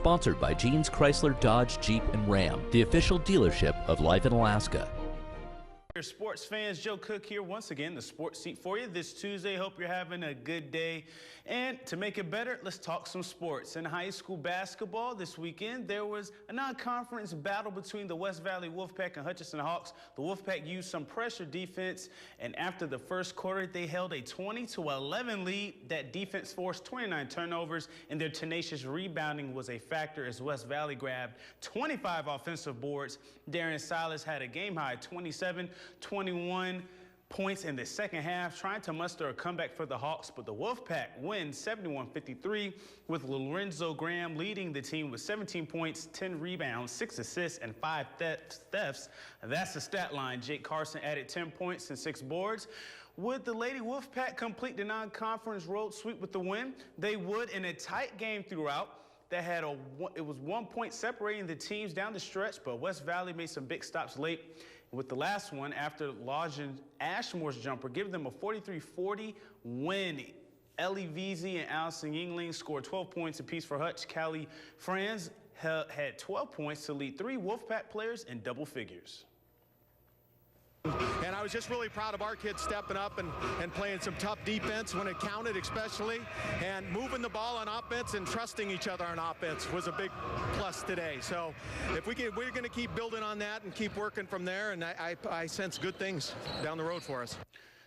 Sponsored by Jeans Chrysler Dodge Jeep and Ram, the official dealership of Life in Alaska. Sports fans, Joe Cook here once again, the sports seat for you this Tuesday. Hope you're having a good day. And to make it better, let's talk some sports. In high school basketball this weekend, there was a non-conference battle between the West Valley Wolfpack and Hutchinson Hawks. The Wolfpack used some pressure defense, and after the first quarter, they held a 20-11 lead. That defense forced 29 turnovers, and their tenacious rebounding was a factor as West Valley grabbed 25 offensive boards. Darian Silas had a game-high 21 points in the second half, trying to muster a comeback for the Hawks, but the Wolfpack wins 71-53 with Lorenzo Graham leading the team with 17 points, 10 rebounds, 6 assists, and 5 thefts. That's the stat line. Jake Carson added 10 points and 6 boards. Would the Lady Wolfpack complete the non-conference road sweep with the win? They would in a tight game throughout. That had it was 1 point separating the teams down the stretch, but West Valley made some big stops late. With the last one, after Lodgen Ashmore's jumper, giving them a 43-40 win. Ellie Veazey and Allison Yingling scored 12 points apiece for Hutch. Callie Franz had 12 points to lead 3 Wolfpack players in double figures. And I was just really proud of our kids stepping up and playing some tough defense when it counted, especially, and moving the ball on offense and trusting each other on offense was a big plus today. So if we're going to keep building on that and keep working from there, and I sense good things down the road for us.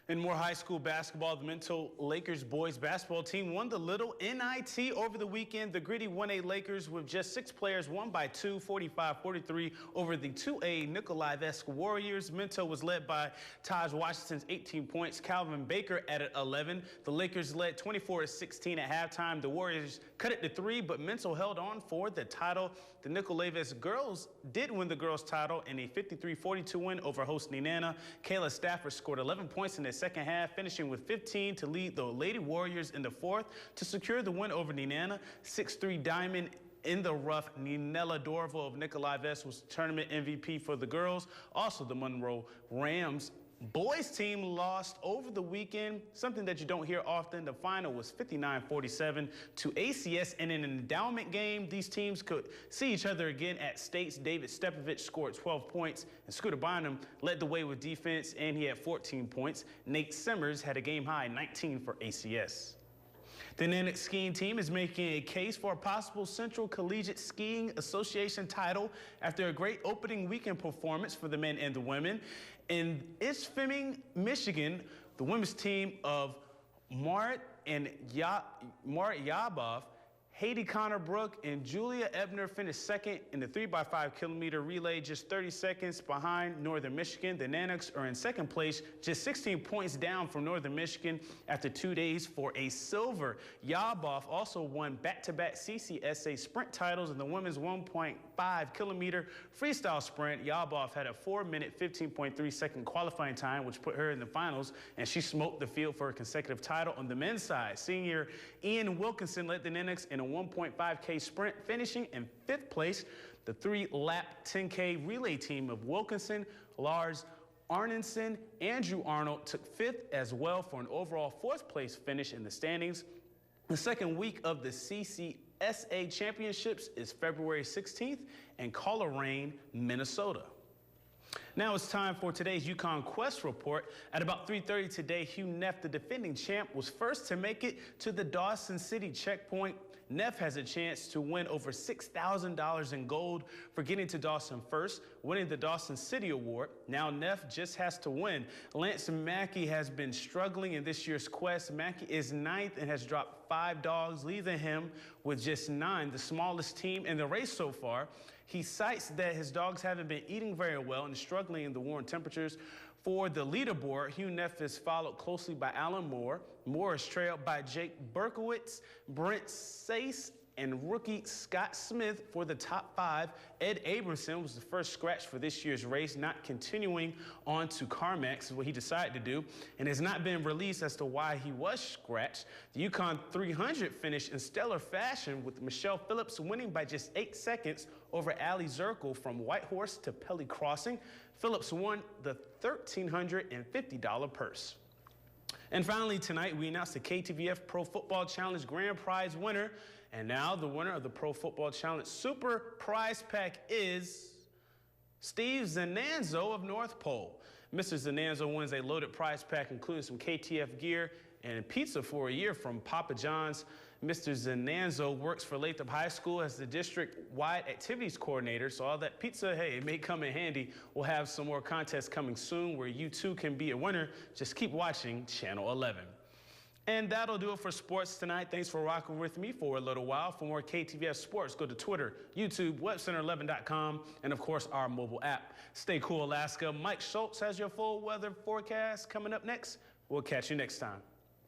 In more high school basketball, the Minto Lakers boys basketball team won the Little NIT over the weekend. The gritty 1A Lakers with just 6 players won by 2, 45-43 over the 2A Nikolai-Vesk Warriors. Minto was led by Taj Washington's 18 points. Calvin Baker added 11. The Lakers led 24-16 at halftime. The Warriors cut it to 3, but Minto held on for the title. The Nikolai-Vesk girls did win the girls' title in a 53-42 win over host Nenana. Kayla Stafford scored 11 points in the second half, finishing with 15 to lead the Lady Warriors in the fourth to secure the win over Nenana. 6'3" diamond in the rough, Ninella Dorval of Nikolai-Vesk was tournament MVP for the girls. Also, the Monroe Rams boys team lost over the weekend, something that you don't hear often. The final was 59-47 to ACS. In an endowment game, these teams could see each other again at States. David Stepovich scored 12 points, and Scooter Bynum led the way with defense, and he had 14 points. Nate Simmers had a game-high 19 for ACS. The Nanac skiing team is making a case for a possible Central Collegiate Skiing Association title after a great opening weekend performance for the men and the women. In Ishpeming, Michigan, the women's team of Marit Yabov, Haiti Connor Brook, and Julia Ebner finished second in the 3x5 kilometer relay, just 30 seconds behind Northern Michigan. The Nanacs are in second place, just 16 points down from Northern Michigan after 2 days for a silver. Yabov also won back-to-back CCSA sprint titles in the women's 1.5 kilometer freestyle sprint. Yabov had a 4-minute, 15.3 second qualifying time, which put her in the finals, and she smoked the field for a consecutive title. On the men's side, senior Ian Wilkinson led the Nanacs in a 1.5K sprint, finishing in 5th place. The 3-lap 10K relay team of Wilkinson, Lars Arnenson, Andrew Arnold took 5th as well for an overall 4th place finish in the standings. The second week of the CCSA Championships is February 16th in Coleraine, Minnesota. Now it's time for today's Yukon Quest report. At about 3:30 today, Hugh Neff, the defending champ, was first to make it to the Dawson City checkpoint. Neff has a chance to win over $6,000 in gold for getting to Dawson first, winning the Dawson City Award. Now Neff just has to win. Lance Mackey has been struggling in this year's quest. Mackey is 9th and has dropped 5 dogs, leaving him with just 9, the smallest team in the race so far. He cites that his dogs haven't been eating very well and struggling in the warm temperatures. For the leaderboard, Hugh Neff is followed closely by Alan Moore. Moore is trailed by Jake Berkowitz, Brent Sace, and rookie Scott Smith for the top 5. Ed Abramson was the first scratch for this year's race, not continuing on to CarMax is what he decided to do, and has not been released as to why he was scratched. The Yukon 300 finished in stellar fashion with Michelle Phillips winning by just 8 seconds over Allie Zirkle from Whitehorse to Pelly Crossing. Phillips won the $1,350 purse. And finally tonight, we announced the KTVF Pro Football Challenge Grand Prize winner, And now the winner of the Pro Football Challenge Super Prize Pack is Steve Zananzo of North Pole. Mr. Zananzo wins a loaded prize pack, including some KTF gear and pizza for a year from Papa John's. Mr. Zananzo works for Latham High School as the district-wide activities coordinator, so all that pizza, hey, it may come in handy. We'll have some more contests coming soon where you too can be a winner. Just keep watching Channel 11. And that'll do it for sports tonight. Thanks for rocking with me for a little while. For more KTVS sports, go to Twitter, YouTube, WebCenter11.com, and of course, our mobile app. Stay cool, Alaska. Mike Schultz has your full weather forecast coming up next. We'll catch you next time.